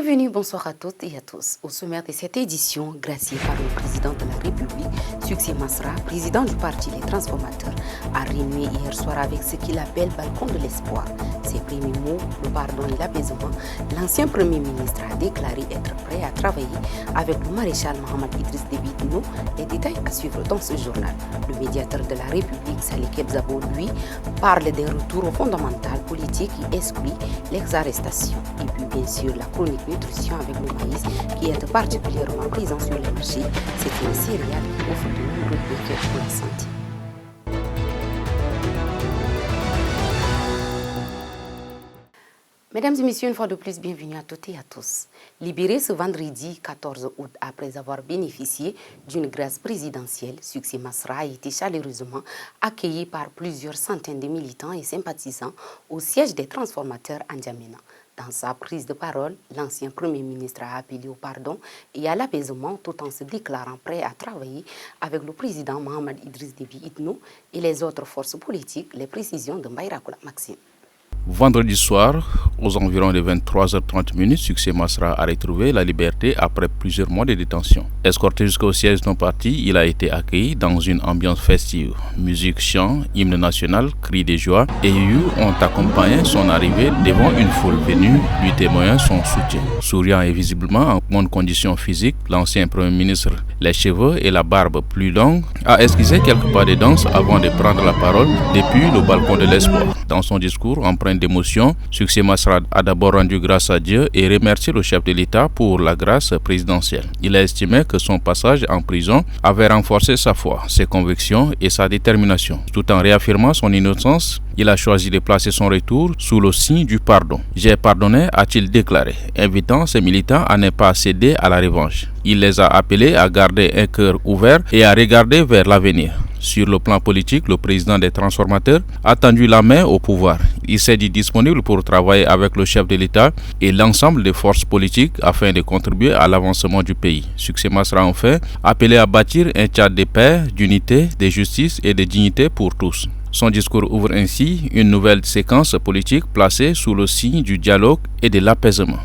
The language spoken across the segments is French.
Bienvenue, bonsoir à toutes et à tous. Au sommaire de cette édition, gracié par le président de la République, Succès Masra, président du parti Les Transformateurs, a renoué hier soir avec ce qu'il appelle balcon de l'espoir. Ses premiers mots, le pardon et l'apaisement, l'ancien Premier ministre a déclaré être prêt à travailler avec le maréchal Mohamed Idriss Déby Itno. Les détails à suivre dans ce journal. Le médiateur de la République, Salih Kebzabo, lui, parle des retours fondamentaux politiques qui excluent l'ex-arrestation. Et puis bien sûr la chronique nutrition avec le maïs qui est particulièrement présent sur les marchés. C'est une céréale qui offre de nombreux bienfaits pour la santé. Mesdames et messieurs, une fois de plus, bienvenue à toutes et à tous. Libéré ce vendredi 14 août après avoir bénéficié d'une grâce présidentielle, Succès Masra a été chaleureusement accueilli par plusieurs centaines de militants et sympathisants au siège des transformateurs à N'Djamena. Dans sa prise de parole, l'ancien Premier ministre a appelé au pardon et à l'apaisement tout en se déclarant prêt à travailler avec le président Mohamed Idriss Déby Itno et les autres forces politiques. Les précisions de Mbaïrakoula Maxime. Vendredi soir, aux environs de 23h30, Succès Masra a retrouvé la liberté après plusieurs mois de détention. Escorté jusqu'au siège de son parti, il a été accueilli dans une ambiance festive. Musique, chant, hymne national, cris de joie et you ont accompagné son arrivée devant une foule venue lui témoigner son soutien. Souriant et visiblement en bonne condition physique, l'ancien Premier ministre, les cheveux et la barbe plus longue, a esquissé quelques pas de danse avant de prendre la parole depuis le balcon de l'espoir. Dans son discours empreint d'émotion, Succès Masra a d'abord rendu grâce à Dieu et remercié le chef de l'État pour la grâce présidentielle. Il a estimé que son passage en prison avait renforcé sa foi, ses convictions et sa détermination. Tout en réaffirmant son innocence, il a choisi de placer son retour sous le signe du pardon. « J'ai pardonné », a-t-il déclaré, invitant ses militants à ne pas céder à la revanche. Il les a appelés à garder un cœur ouvert et à regarder vers l'avenir. Sur le plan politique, le président des transformateurs a tendu la main au pouvoir. Il s'est dit disponible pour travailler avec le chef de l'État et l'ensemble des forces politiques afin de contribuer à l'avancement du pays. Succès Masra enfin appelé à bâtir un Tchad de paix, d'unité, de justice et de dignité pour tous. Son discours ouvre ainsi une nouvelle séquence politique placée sous le signe du dialogue et de l'apaisement.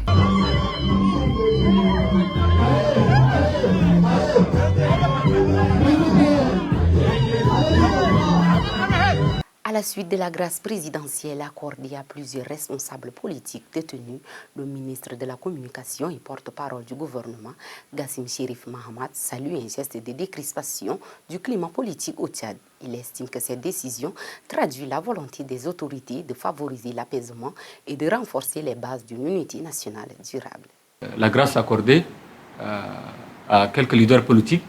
À la suite de la grâce présidentielle accordée à plusieurs responsables politiques détenus, le ministre de la Communication et porte-parole du gouvernement, Gassim Chérif Mahamat, salue un geste de décrispation du climat politique au Tchad. Il estime que cette décision traduit la volonté des autorités de favoriser l'apaisement et de renforcer les bases d'une unité nationale durable. La grâce accordée à quelques leaders politiques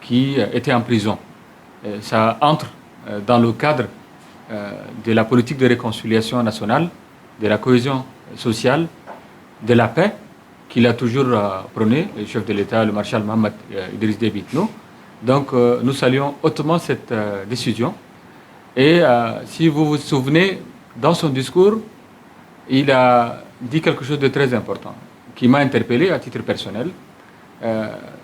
qui étaient en prison. Ça entre dans le cadre de la politique de réconciliation nationale, de la cohésion sociale, de la paix qu'il a toujours prôné, le chef de l'État, le maréchal Mohamed Idriss Déby Itno. Donc nous saluons hautement cette décision. Et si vous vous souvenez, dans son discours, il a dit quelque chose de très important, qui m'a interpellé à titre personnel.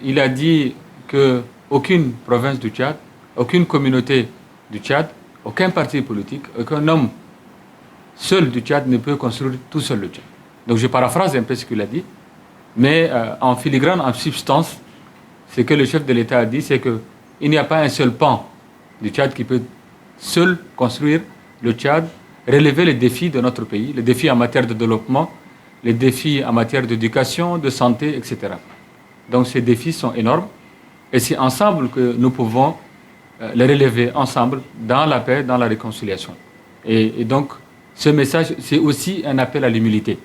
Il a dit qu'aucune province du Tchad, aucune communauté du Tchad, aucun parti politique, aucun homme seul du Tchad ne peut construire tout seul le Tchad. Donc je paraphrase un peu ce qu'il a dit, mais en filigrane, en substance, ce que le chef de l'État a dit, c'est qu'il n'y a pas un seul pan du Tchad qui peut seul construire le Tchad, relever les défis de notre pays, les défis en matière de développement, les défis en matière d'éducation, de santé, etc. Donc ces défis sont énormes et c'est ensemble que nous pouvons les relever ensemble dans la paix, dans la réconciliation. Et donc, ce message, c'est aussi un appel à l'humilité.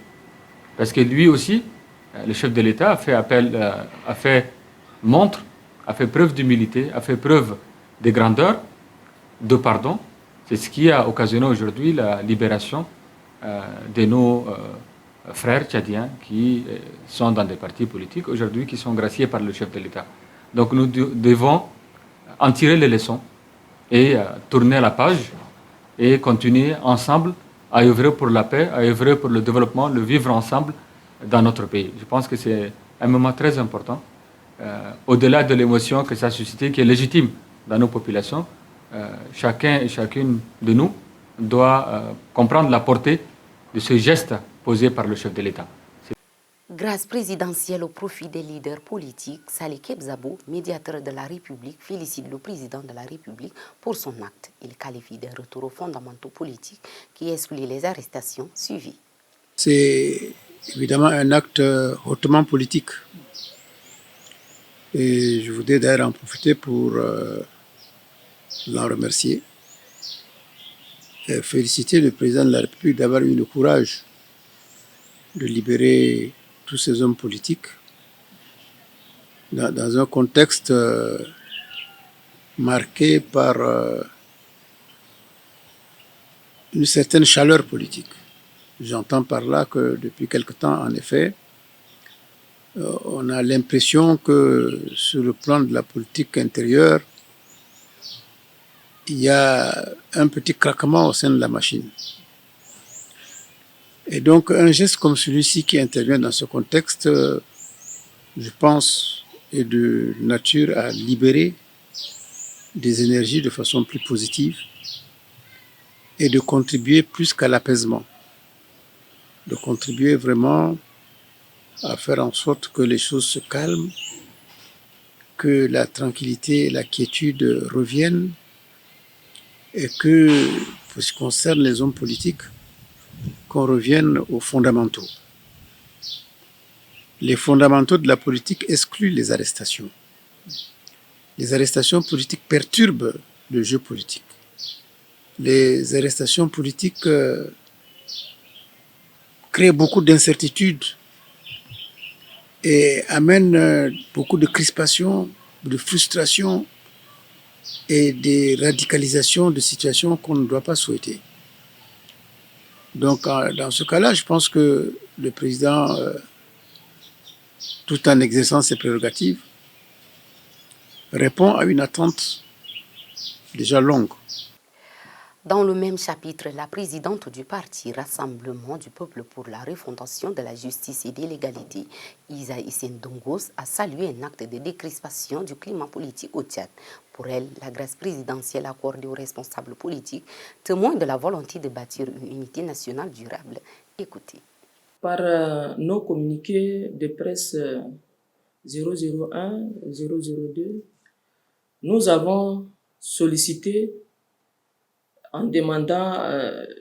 Parce que lui aussi, le chef de l'État a fait preuve d'humilité, a fait preuve de grandeur, de pardon. C'est ce qui a occasionné aujourd'hui la libération de nos frères tchadiens qui sont dans des partis politiques aujourd'hui, qui sont graciés par le chef de l'État. Donc nous devons en tirer les leçons et tourner la page et continuer ensemble à œuvrer pour la paix, à œuvrer pour le développement, le vivre ensemble dans notre pays. Je pense que c'est un moment très important, au-delà de l'émotion que ça a suscité, qui est légitime dans nos populations. Chacun et chacune de nous doit comprendre la portée de ce geste posé par le chef de l'État. Grâce présidentielle au profit des leaders politiques, Saleh Kebzabo, médiateur de la République, félicite le président de la République pour son acte. Il qualifie des retours aux fondamentaux politiques qui excluent les arrestations suivies. C'est évidemment un acte hautement politique. Et je voudrais d'ailleurs en profiter pour l'en remercier et féliciter le président de la République d'avoir eu le courage de libérer tous ces hommes politiques dans un contexte marqué par une certaine chaleur politique. J'entends par là que depuis quelque temps, en effet, on a l'impression que sur le plan de la politique intérieure, il y a un petit craquement au sein de la machine. Et donc un geste comme celui-ci qui intervient dans ce contexte, je pense, est de nature à libérer des énergies de façon plus positive et de contribuer plus qu'à l'apaisement, de contribuer vraiment à faire en sorte que les choses se calment, que la tranquillité et la quiétude reviennent et que, pour ce qui concerne les hommes politiques, qu'on revienne aux fondamentaux. Les fondamentaux de la politique excluent les arrestations. Les arrestations politiques perturbent le jeu politique. Les arrestations politiques créent beaucoup d'incertitudes et amènent beaucoup de crispation, de frustration et des radicalisations de situations qu'on ne doit pas souhaiter. Donc, dans ce cas-là, je pense que le président, tout en exerçant ses prérogatives, répond à une attente déjà longue. Dans le même chapitre, la présidente du parti Rassemblement du peuple pour la refondation de la justice et de l'égalité, Isa Hissène Dongos, a salué un acte de décrispation du climat politique au Tchad. Pour elle, la grâce présidentielle accordée aux responsables politiques témoigne de la volonté de bâtir une unité nationale durable. Écoutez. Par nos communiqués de presse 001, 002, nous avons sollicité en demandant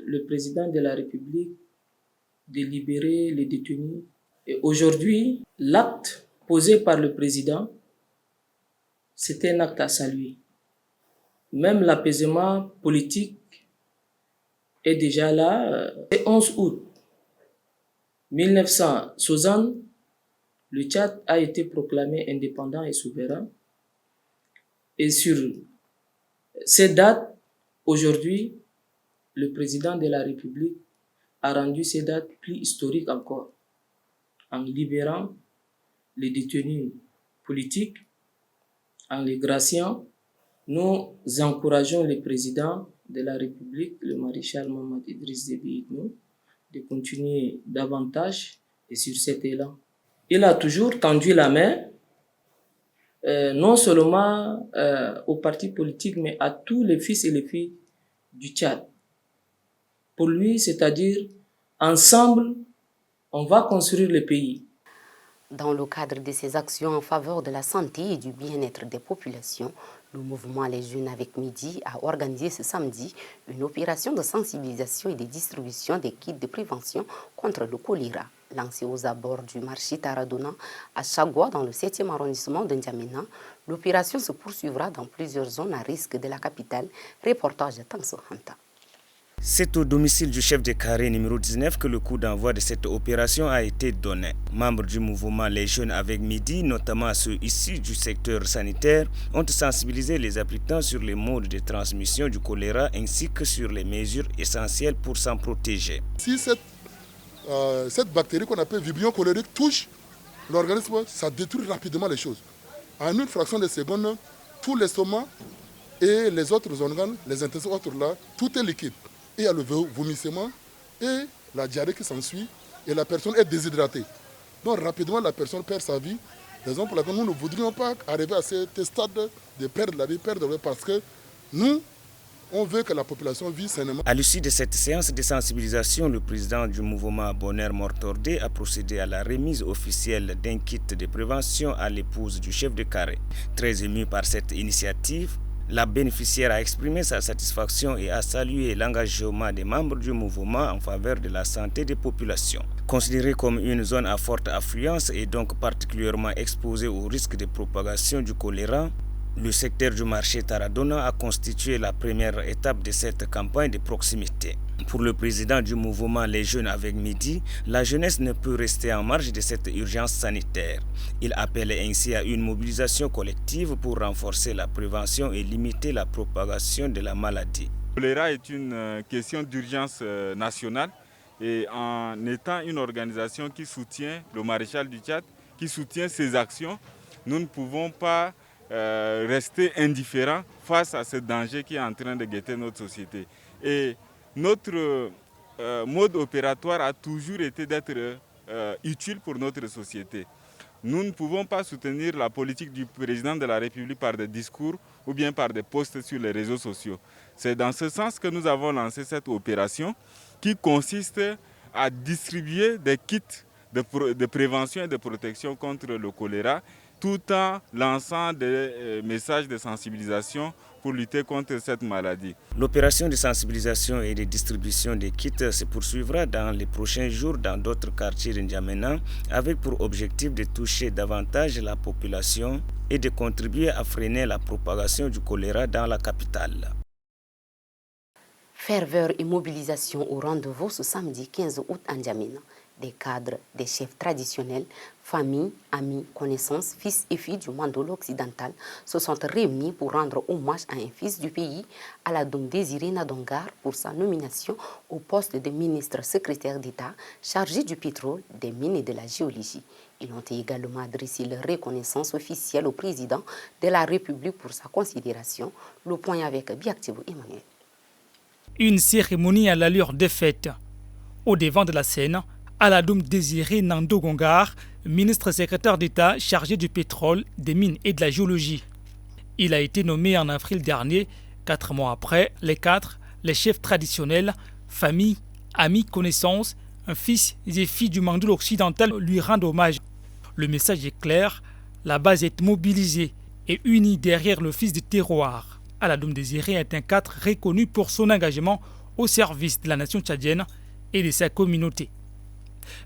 le président de la République de libérer les détenus. Et aujourd'hui, l'acte posé par le président, c'était un acte à saluer. Même l'apaisement politique est déjà là. Le 11 août 1960, le Tchad a été proclamé indépendant et souverain. Et sur cette date, aujourd'hui, le président de la République a rendu ces dates plus historiques encore, en libérant les détenus politiques, en les graciant. Nous encourageons le président de la République, le maréchal Mohamed Idriss Déby Itno, de continuer davantage et sur cet élan. Il a toujours tendu la main, non seulement aux partis politiques, mais à tous les fils et les filles du Tchad. Pour lui, c'est-à-dire, ensemble, on va construire le pays. Dans le cadre de ses actions en faveur de la santé et du bien-être des populations, le mouvement Les Jeunes avec Midi a organisé ce samedi une opération de sensibilisation et de distribution des kits de prévention contre le choléra. Lancée aux abords du marché Taradona à Chagua dans le 7e arrondissement de N'Djamena, l'opération se poursuivra dans plusieurs zones à risque de la capitale. Reportage de Tanso Hanta. C'est au domicile du chef de carré numéro 19 que le coup d'envoi de cette opération a été donné. Membres du mouvement Les Jeunes avec Midi, notamment ceux issus du secteur sanitaire, ont sensibilisé les habitants sur les modes de transmission du choléra ainsi que sur les mesures essentielles pour s'en protéger. Si cette bactérie qu'on appelle Vibrio cholérique touche l'organisme, ça détruit rapidement les choses. En une fraction de seconde, tout l'estomac et les autres organes, les intestins autres là, tout est liquide. Et il y a le vomissement et la diarrhée qui s'ensuit et la personne est déshydratée. Donc rapidement la personne perd sa vie. Raison pour laquelle nous ne voudrions pas arriver à ce stade de perdre la vie parce que nous, On veut que la population vive sainement. À l'issue de cette séance de sensibilisation, le président du mouvement Bonheur Mortordé a procédé à la remise officielle d'un kit de prévention à l'épouse du chef de carré. Très ému par cette initiative, la bénéficiaire a exprimé sa satisfaction et a salué l'engagement des membres du mouvement en faveur de la santé des populations. Considérée comme une zone à forte affluence et donc particulièrement exposée au risque de propagation du choléra, le secteur du marché Taradona a constitué la première étape de cette campagne de proximité. Pour le président du mouvement Les Jeunes avec Midi, la jeunesse ne peut rester en marge de cette urgence sanitaire. Il appelle ainsi à une mobilisation collective pour renforcer la prévention et limiter la propagation de la maladie. Le choléra est une question d'urgence nationale et en étant une organisation qui soutient le maréchal du Tchad, qui soutient ses actions, nous ne pouvons pas rester indifférents face à ce danger qui est en train de guetter notre société. Et notre mode opératoire a toujours été d'être utile pour notre société. Nous ne pouvons pas soutenir la politique du président de la République par des discours ou bien par des posts sur les réseaux sociaux. C'est dans ce sens que nous avons lancé cette opération qui consiste à distribuer des kits de prévention et de protection contre le choléra, tout en lançant des messages de sensibilisation pour lutter contre cette maladie. L'opération de sensibilisation et de distribution des kits se poursuivra dans les prochains jours dans d'autres quartiers de N'Djamena avec pour objectif de toucher davantage la population et de contribuer à freiner la propagation du choléra dans la capitale. Ferveur et mobilisation au rendez-vous ce samedi 15 août à N'Djamena. Des cadres, des chefs traditionnels, familles, amis, connaissances, fils et filles du Mandolo occidental se sont réunis pour rendre hommage à un fils du pays, Aladoum Désiré Nadongar, pour sa nomination au poste de ministre secrétaire d'État chargé du pétrole, des mines et de la géologie. Ils ont également adressé leur reconnaissance officielle au président de la République pour sa considération. Le point avec Biaktibo Emmanuel. Une cérémonie à l'allure des fêtes. Au devant de la scène, Aladoum Désiré Nadongar, ministre secrétaire d'État chargé du pétrole, des mines et de la géologie. Il a été nommé en avril dernier. 4 mois après, les chefs traditionnels, familles, amis, connaissances, un fils et filles du Mandolo occidental lui rendent hommage. Le message est clair, la base est mobilisée et unie derrière le fils du terroir. Aladoum Désiré est un cadre reconnu pour son engagement au service de la nation tchadienne et de sa communauté.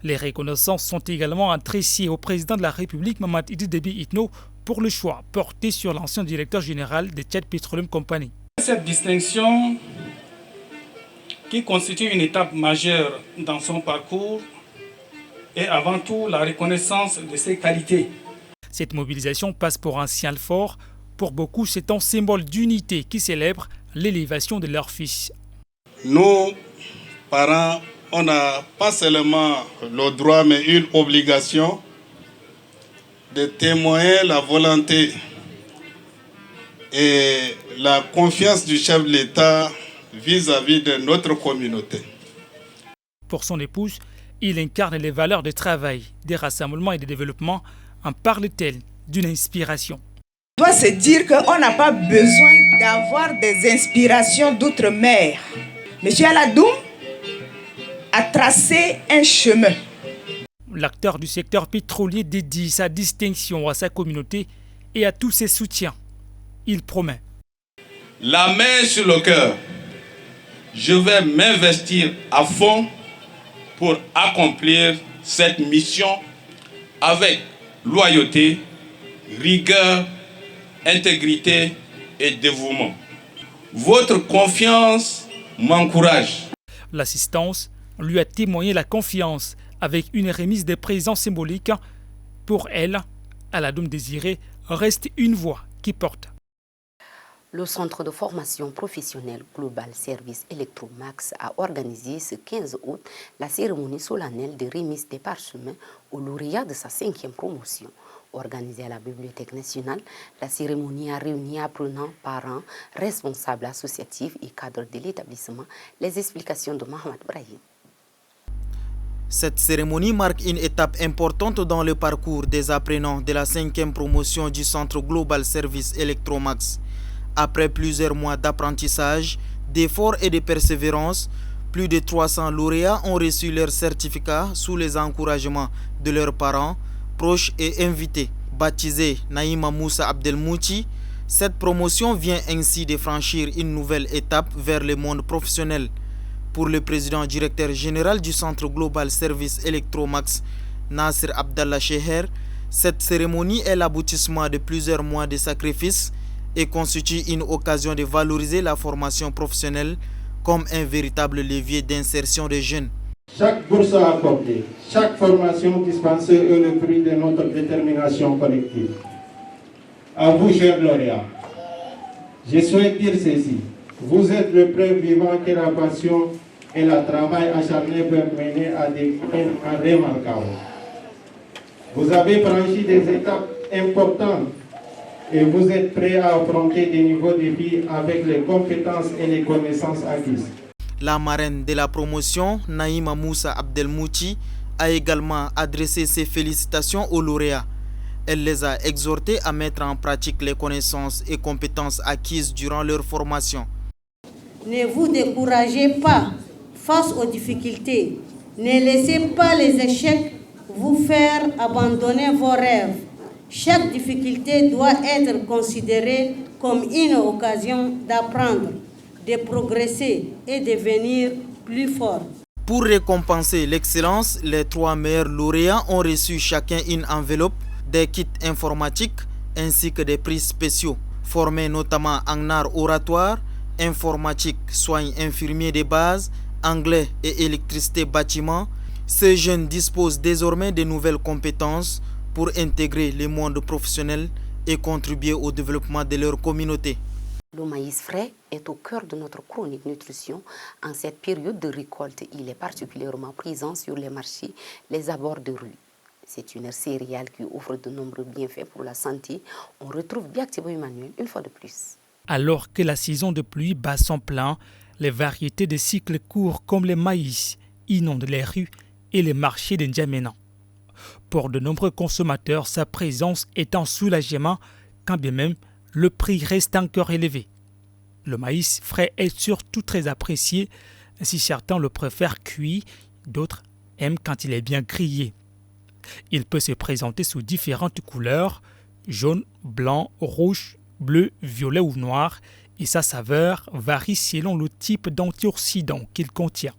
Les reconnaissances sont également adressées au président de la République, Mamadou Idriss Déby Itno, pour le choix porté sur l'ancien directeur général de Tchad Petroleum Company. Cette distinction, qui constitue une étape majeure dans son parcours, est avant tout la reconnaissance de ses qualités. Cette mobilisation passe pour un signal fort. Pour beaucoup, c'est un symbole d'unité qui célèbre l'élévation de leur fils. Nous, parents, on n'a pas seulement le droit, mais une obligation de témoigner la volonté et la confiance du chef de l'État vis-à-vis de notre communauté. Pour son épouse, il incarne les valeurs de travail, des rassemblements et de développement. En parle-t-elle d'une inspiration? On doit se dire qu'on n'a pas besoin d'avoir des inspirations d'outre-mer. Monsieur Aladoum a tracé un chemin. L'acteur du secteur pétrolier dédie sa distinction à sa communauté et à tous ses soutiens. Il promet. La main sur le cœur, je vais m'investir à fond pour accomplir cette mission avec loyauté, rigueur, intégrité et dévouement. Votre confiance m'encourage. L'assistance lui a témoigné la confiance avec une remise de présents symboliques. Pour elle, Aladoum Désiré reste une voix qui porte. Le Centre de formation professionnelle Global Service Electromax a organisé ce 15 août la cérémonie solennelle de remise des parchemins aux lauréats de sa 5e promotion. Organisée à la Bibliothèque nationale, la cérémonie a réuni apprenants, parents, responsables associatifs et cadres de l'établissement. Les explications de Mohamed Brahim. Cette cérémonie marque une étape importante dans le parcours des apprenants de la 5e promotion du Centre Global Service Electromax. Après plusieurs mois d'apprentissage, d'efforts et de persévérance, plus de 300 lauréats ont reçu leur certificat sous les encouragements de leurs parents, proches et invités. Baptisée Naïma Moussa Abdelmouti, cette promotion vient ainsi de franchir une nouvelle étape vers le monde professionnel. Pour le président directeur général du Centre Global Service Electromax, Nasser Abdallah Cheher, cette cérémonie est l'aboutissement de plusieurs mois de sacrifices et constitue une occasion de valoriser la formation professionnelle comme un véritable levier d'insertion des jeunes. Chaque bourse accordée, chaque formation dispensée est le fruit de notre détermination collective. À vous, chers lauréats, je souhaite dire ceci. Vous êtes le preuve vivant que la passion et le travail acharné peuvent mener à des fins remarquables. Vous avez franchi des étapes importantes et vous êtes prêts à affronter des nouveaux défis avec les compétences et les connaissances acquises. La marraine de la promotion, Naïma Moussa Abdelmouti, a également adressé ses félicitations aux lauréats. Elle les a exhortés à mettre en pratique les connaissances et compétences acquises durant leur formation. Ne vous découragez pas face aux difficultés. Ne laissez pas les échecs vous faire abandonner vos rêves. Chaque difficulté doit être considérée comme une occasion d'apprendre, de progresser et de devenir plus fort. Pour récompenser l'excellence, les 3 meilleurs lauréats ont reçu chacun une enveloppe, des kits informatiques ainsi que des prix spéciaux, formés notamment en art oratoire, informatique, soins infirmiers de base, anglais et électricité bâtiment. Ces jeunes disposent désormais de nouvelles compétences pour intégrer le monde professionnel et contribuer au développement de leur communauté. Le maïs frais est au cœur de notre chronique nutrition. En cette période de récolte, il est particulièrement présent sur les marchés, les abords de rue. C'est une céréale qui offre de nombreux bienfaits pour la santé. On retrouve Biaktibo Emmanuel une fois de plus. Alors que la saison de pluie bat son plein, les variétés de cycles courts comme le maïs inondent les rues et les marchés de N'Djamena. Pour de nombreux consommateurs, sa présence est un soulagement, quand bien même le prix reste encore élevé. Le maïs frais est surtout très apprécié, si certains le préfèrent cuit, d'autres aiment quand il est bien grillé. Il peut se présenter sous différentes couleurs, jaune, blanc, rouge, bleu, violet ou noir, et sa saveur varie selon le type d'antioxydants qu'il contient.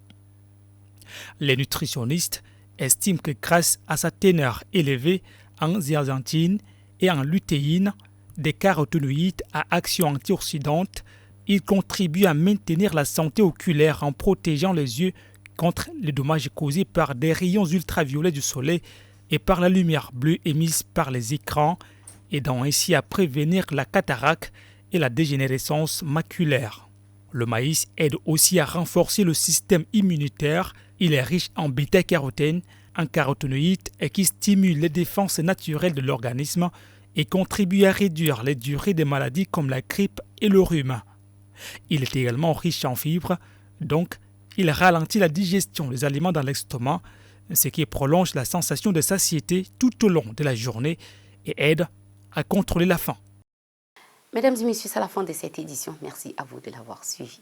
Les nutritionnistes estiment que grâce à sa teneur élevée en zéaxanthine et en lutéine, des caroténoïdes à action antioxydante, il contribue à maintenir la santé oculaire en protégeant les yeux contre les dommages causés par des rayons ultraviolets du soleil et par la lumière bleue émise par les écrans, aidant ainsi à prévenir la cataracte et la dégénérescence maculaire. Le maïs aide aussi à renforcer le système immunitaire. Il est riche en bêta-carotène, un caroténoïde qui stimule les défenses naturelles de l'organisme et contribue à réduire les durées des maladies comme la grippe et le rhume. Il est également riche en fibres, donc il ralentit la digestion des aliments dans l'estomac, ce qui prolonge la sensation de satiété tout au long de la journée et aide à contrôler la faim. Mesdames et messieurs, c'est la fin de cette édition. Merci à vous de l'avoir suivi.